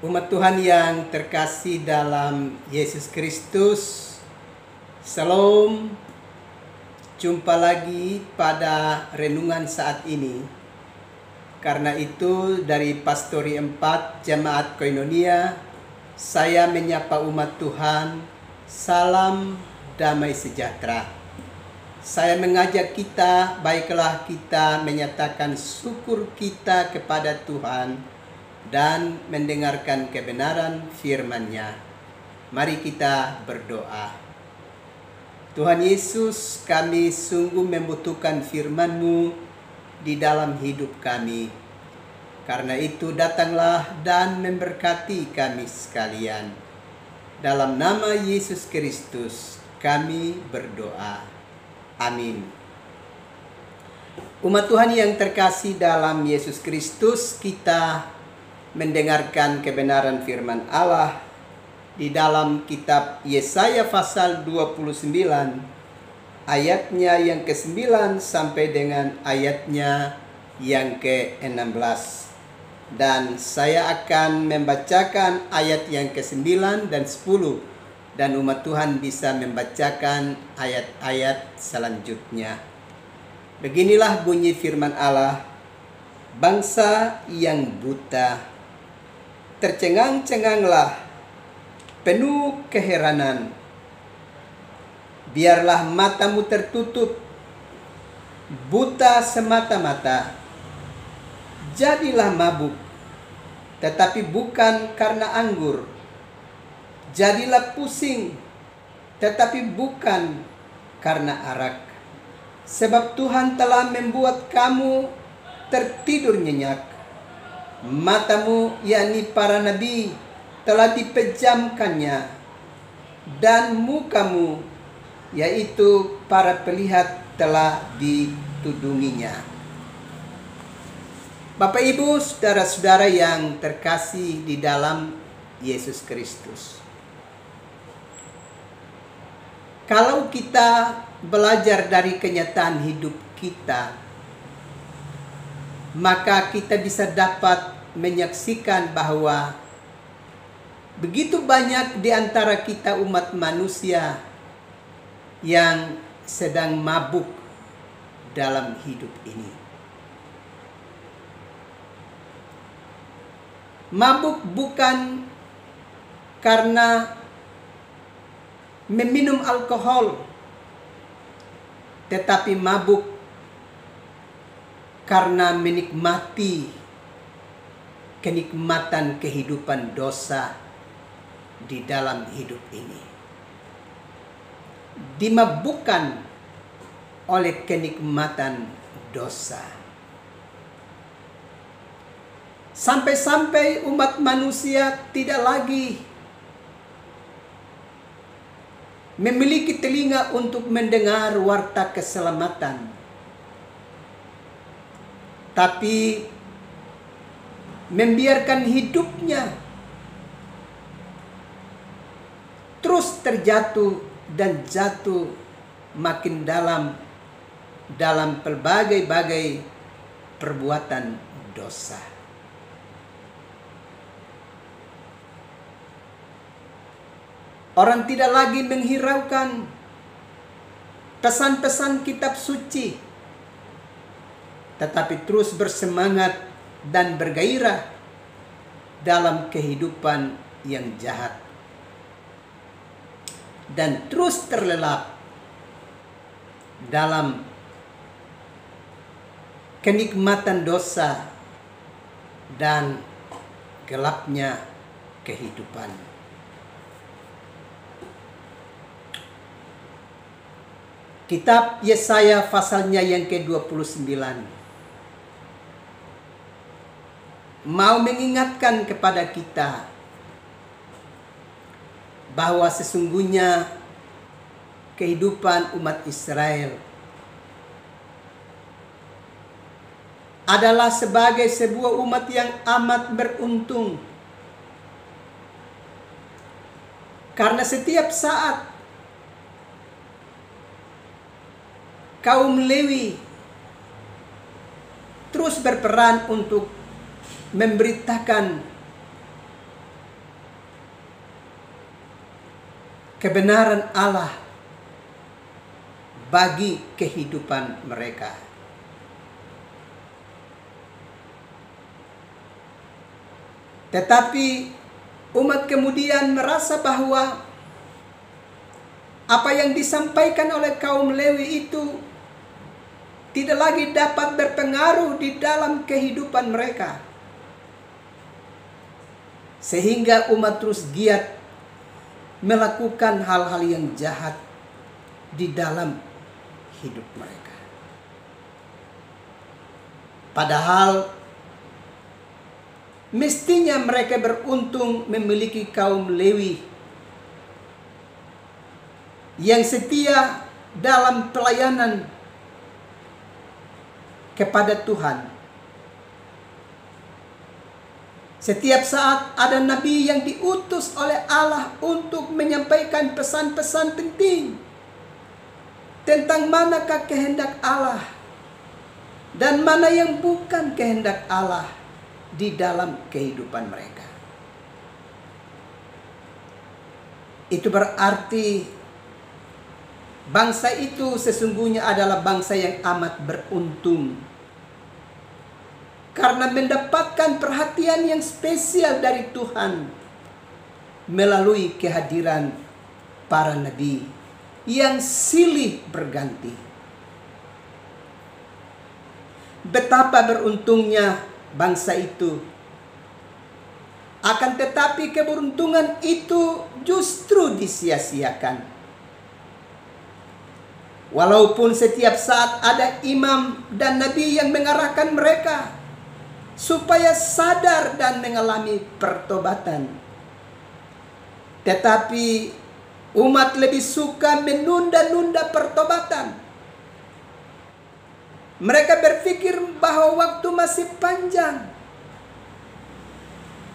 Umat Tuhan yang terkasih dalam Yesus Kristus, Shalom. Jumpa lagi pada renungan saat ini. Karena itu dari Pastori 4 Jemaat Koinonia, saya menyapa umat Tuhan, salam damai sejahtera. Saya mengajak kita, baiklah kita menyatakan syukur kita kepada Tuhan dan mendengarkan kebenaran firman-Nya. Mari kita berdoa. Tuhan Yesus, kami sungguh membutuhkan firman-Mu di dalam hidup kami. Karena itu datanglah dan memberkati kami sekalian. Dalam nama Yesus Kristus kami berdoa. Amin. Umat Tuhan yang terkasih dalam Yesus Kristus, kita mendengarkan kebenaran firman Allah di dalam kitab Yesaya pasal 29 ayatnya yang ke-9 sampai dengan ayatnya yang ke-16. Dan saya akan membacakan ayat yang ke-9 dan 10, dan umat Tuhan bisa membacakan ayat-ayat selanjutnya. Beginilah bunyi firman Allah. Bangsa yang buta, tercengang-cenganglah, penuh keheranan. Biarlah matamu tertutup, buta semata-mata. Jadilah mabuk, tetapi bukan karena anggur. Jadilah pusing, tetapi bukan karena arak. Sebab Tuhan telah membuat kamu tertidur nyenyak. Matamu, yakni para nabi, telah dipejamkannya, dan mukamu, yaitu para pelihat, telah ditudunginya. Bapak, Ibu, saudara-saudara yang terkasih di dalam Yesus Kristus. Kalau kita belajar dari kenyataan hidup kita, maka kita bisa dapat menyaksikan bahwa begitu banyak di antara kita umat manusia yang sedang mabuk dalam hidup ini. Mabuk bukan karena meminum alkohol, tetapi mabuk karena menikmati kenikmatan kehidupan dosa di dalam hidup ini. Dimabukkan oleh kenikmatan dosa. Sampai-sampai umat manusia tidak lagi memiliki telinga untuk mendengar warta keselamatan, tapi membiarkan hidupnya terus terjatuh dan jatuh makin dalam berbagai-bagai perbuatan dosa. Orang tidak lagi menghiraukan pesan-pesan kitab suci, tetapi terus bersemangat dan bergairah dalam kehidupan yang jahat, dan terus terlelap dalam kenikmatan dosa dan gelapnya kehidupan. Kitab Yesaya pasalnya yang ke-29 mau mengingatkan kepada kita bahwa sesungguhnya kehidupan umat Israel adalah sebagai sebuah umat yang amat beruntung. Karena setiap saat kaum Lewi terus berperan untuk memberitakan kebenaran Allah bagi kehidupan mereka. Tetapi umat kemudian merasa bahwa apa yang disampaikan oleh kaum Lewi itu tidak lagi dapat berpengaruh di dalam kehidupan mereka. Sehingga umat terus giat melakukan hal-hal yang jahat di dalam hidup mereka. Padahal mestinya mereka beruntung memiliki kaum Lewi yang setia dalam pelayanan kepada Tuhan. Setiap saat ada nabi yang diutus oleh Allah untuk menyampaikan pesan-pesan penting tentang manakah kehendak Allah dan mana yang bukan kehendak Allah di dalam kehidupan mereka. Itu berarti bangsa itu sesungguhnya adalah bangsa yang amat beruntung karena mendapatkan perhatian yang spesial dari Tuhan melalui kehadiran para nabi yang silih berganti. Betapa beruntungnya bangsa itu. Akan tetapi keberuntungan itu justru disia-siakan. Walaupun setiap saat ada imam dan nabi yang mengarahkan mereka supaya sadar dan mengalami pertobatan, tetapi umat lebih suka menunda-nunda pertobatan. Mereka berpikir bahwa waktu masih panjang.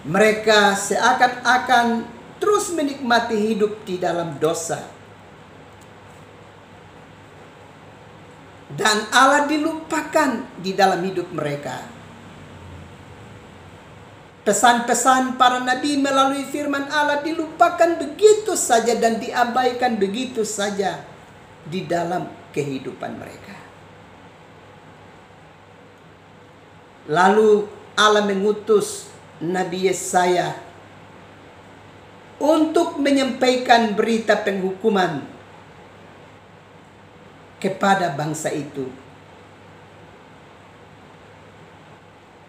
Mereka seakan-akan terus menikmati hidup di dalam dosa. Dan Allah dilupakan di dalam hidup mereka. Pesan-pesan para nabi melalui firman Allah dilupakan begitu saja dan diabaikan begitu saja di dalam kehidupan mereka. Lalu Allah mengutus Nabi Yesaya untuk menyampaikan berita penghukuman kepada bangsa itu,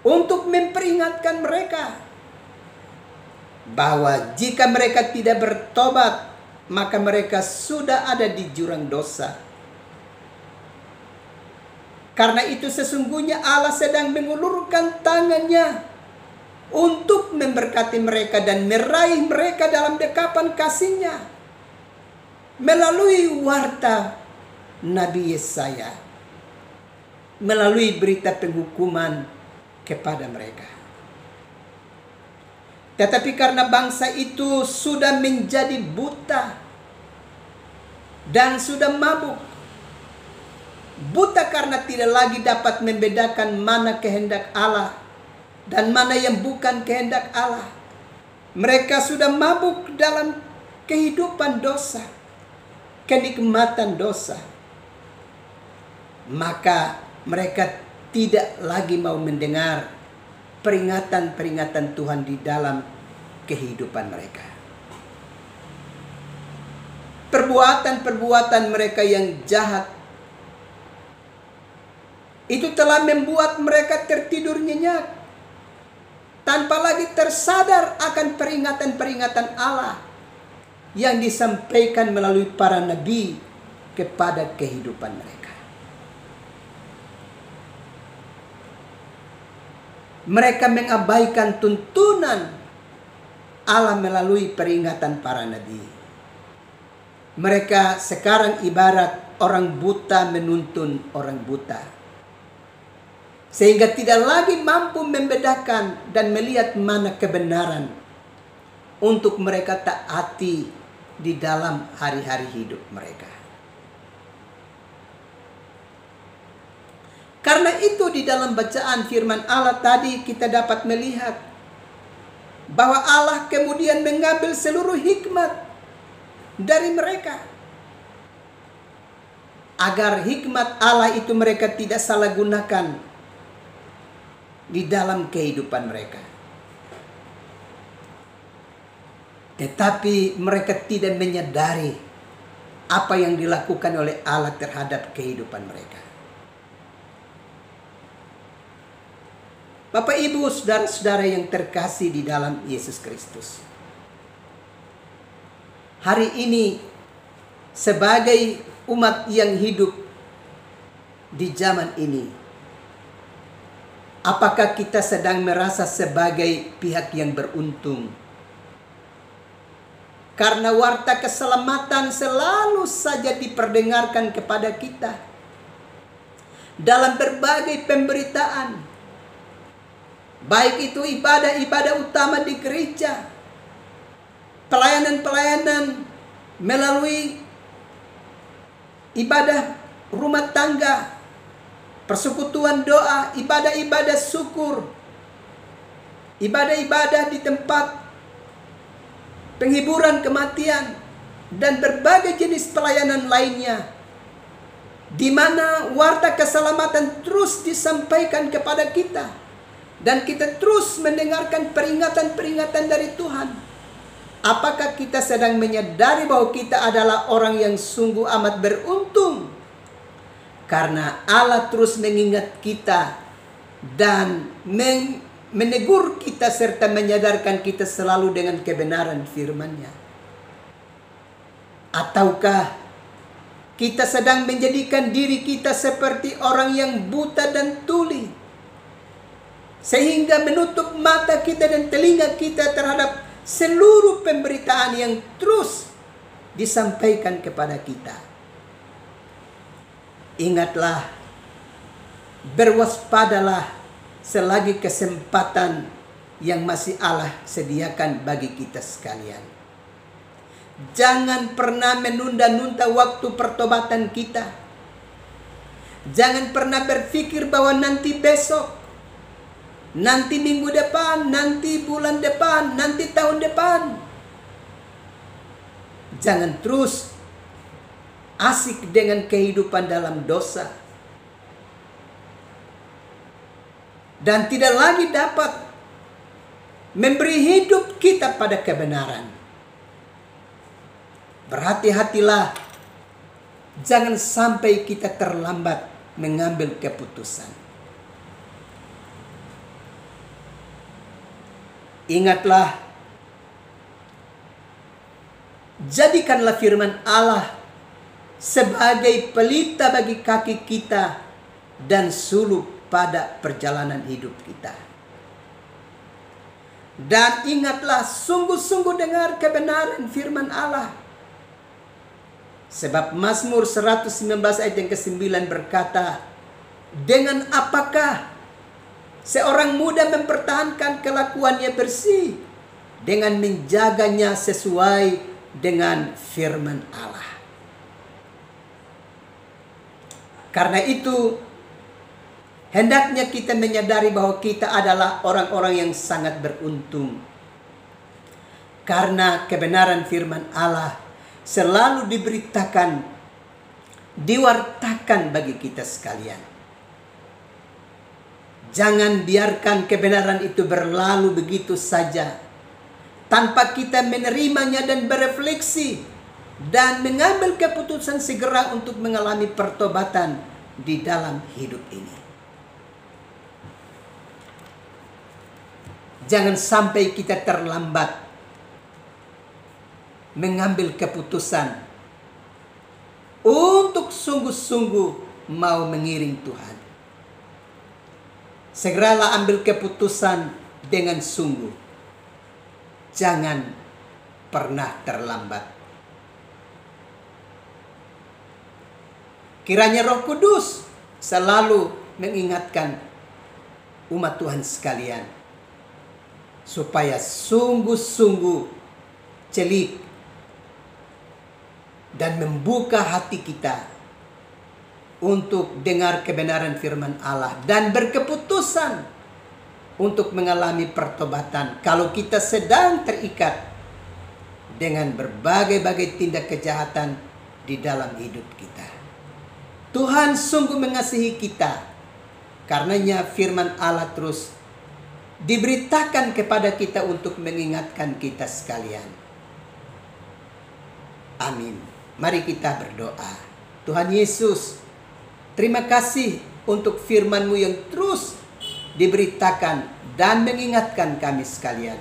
untuk memperingatkan mereka bahwa jika mereka tidak bertobat, maka mereka sudah ada di jurang dosa. Karena itu sesungguhnya Allah sedang mengulurkan tangannya untuk memberkati mereka dan meraih mereka dalam dekapan kasih-Nya melalui warta Nabi Yesaya, melalui berita penghukuman kepada mereka. Tetapi karena bangsa itu sudah menjadi buta dan sudah mabuk, buta karena tidak lagi dapat membedakan mana kehendak Allah dan mana yang bukan kehendak Allah. Mereka sudah mabuk dalam kehidupan dosa, kenikmatan dosa. Maka mereka tidak lagi mau mendengar peringatan-peringatan Tuhan di dalam kehidupan mereka. Perbuatan-perbuatan mereka yang jahat itu telah membuat mereka tertidur nyenyak tanpa lagi tersadar akan peringatan-peringatan Allah yang disampaikan melalui para nabi kepada kehidupan mereka. Mereka mengabaikan tuntunan Allah melalui peringatan para nabi. Mereka sekarang ibarat orang buta menuntun orang buta, sehingga tidak lagi mampu membedakan dan melihat mana kebenaran untuk mereka taati di dalam hari-hari hidup mereka. Karena itu di dalam bacaan firman Allah tadi kita dapat melihat bahwa Allah kemudian mengambil seluruh hikmat dari mereka. Agar hikmat Allah itu mereka tidak salah gunakan di dalam kehidupan mereka. Tetapi mereka tidak menyadari apa yang dilakukan oleh Allah terhadap kehidupan mereka. Bapak, Ibu, saudara-saudara yang terkasih di dalam Yesus Kristus. Hari ini sebagai umat yang hidup di zaman ini, apakah kita sedang merasa sebagai pihak yang beruntung? Karena warta keselamatan selalu saja diperdengarkan kepada kita dalam berbagai pemberitaan, baik itu ibadah-ibadah utama di gereja, pelayanan-pelayanan melalui ibadah rumah tangga, persekutuan doa, ibadah-ibadah syukur, ibadah-ibadah di tempat penghiburan kematian, dan berbagai jenis pelayanan lainnya, di mana warta keselamatan terus disampaikan kepada kita, dan kita terus mendengarkan peringatan-peringatan dari Tuhan. Apakah kita sedang menyadari bahwa kita adalah orang yang sungguh amat beruntung? Karena Allah terus mengingat kita dan menegur kita serta menyadarkan kita selalu dengan kebenaran firman-Nya. Ataukah kita sedang menjadikan diri kita seperti orang yang buta dan tuli, sehingga menutup mata kita dan telinga kita terhadap seluruh pemberitaan yang terus disampaikan kepada kita? Ingatlah, berwaspadalah selagi kesempatan yang masih Allah sediakan bagi kita sekalian. Jangan pernah menunda-nunda waktu pertobatan kita. Jangan pernah berpikir bahwa nanti besok, nanti minggu depan, nanti bulan depan, nanti tahun depan. Jangan terus asik dengan kehidupan dalam dosa, dan tidak lagi dapat memberi hidup kita pada kebenaran. Berhati-hatilah, jangan sampai kita terlambat mengambil keputusan. Ingatlah, jadikanlah firman Allah sebagai pelita bagi kaki kita dan suluk pada perjalanan hidup kita. Dan ingatlah, sungguh-sungguh dengar kebenaran firman Allah. Sebab Mazmur 119 ayat yang ke-9 berkata, dengan apakah seorang muda mempertahankan kelakuannya bersih? Dengan menjaganya sesuai dengan firman Allah. Karena itu, hendaknya kita menyadari bahwa kita adalah orang-orang yang sangat beruntung. Karena kebenaran firman Allah selalu diberitakan, diwartakan bagi kita sekalian. Jangan biarkan kebenaran itu berlalu begitu saja, tanpa kita menerimanya dan berefleksi, dan mengambil keputusan segera untuk mengalami pertobatan di dalam hidup ini. Jangan sampai kita terlambat mengambil keputusan untuk sungguh-sungguh mau mengiring Tuhan. Segeralah ambil keputusan dengan sungguh. Jangan pernah terlambat. Kiranya Roh Kudus selalu mengingatkan umat Tuhan sekalian, supaya sungguh-sungguh celik dan membuka hati kita untuk dengar kebenaran firman Allah dan berkeputusan untuk mengalami pertobatan kalau kita sedang terikat dengan berbagai-bagai tindak kejahatan di dalam hidup kita. Tuhan sungguh mengasihi kita. Karenanya firman Allah terus diberitakan kepada kita untuk mengingatkan kita sekalian. Amin. Mari kita berdoa. Tuhan Yesus, terima kasih untuk firman-Mu yang terus diberitakan dan mengingatkan kami sekalian.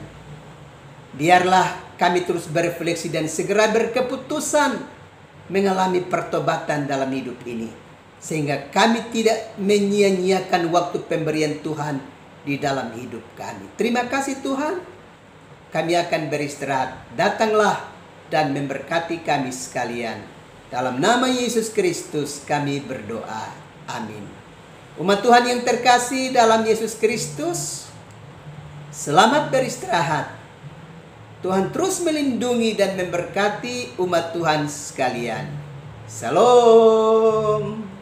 Biarlah kami terus berefleksi dan segera berkeputusan mengalami pertobatan dalam hidup ini. Sehingga kami tidak menyia-nyiakan waktu pemberian Tuhan di dalam hidup kami. Terima kasih Tuhan. Kami akan beristirahat. Datanglah dan memberkati kami sekalian. Dalam nama Yesus Kristus kami berdoa. Amin. Umat Tuhan yang terkasih dalam Yesus Kristus, selamat beristirahat. Tuhan terus melindungi dan memberkati umat Tuhan sekalian. Shalom.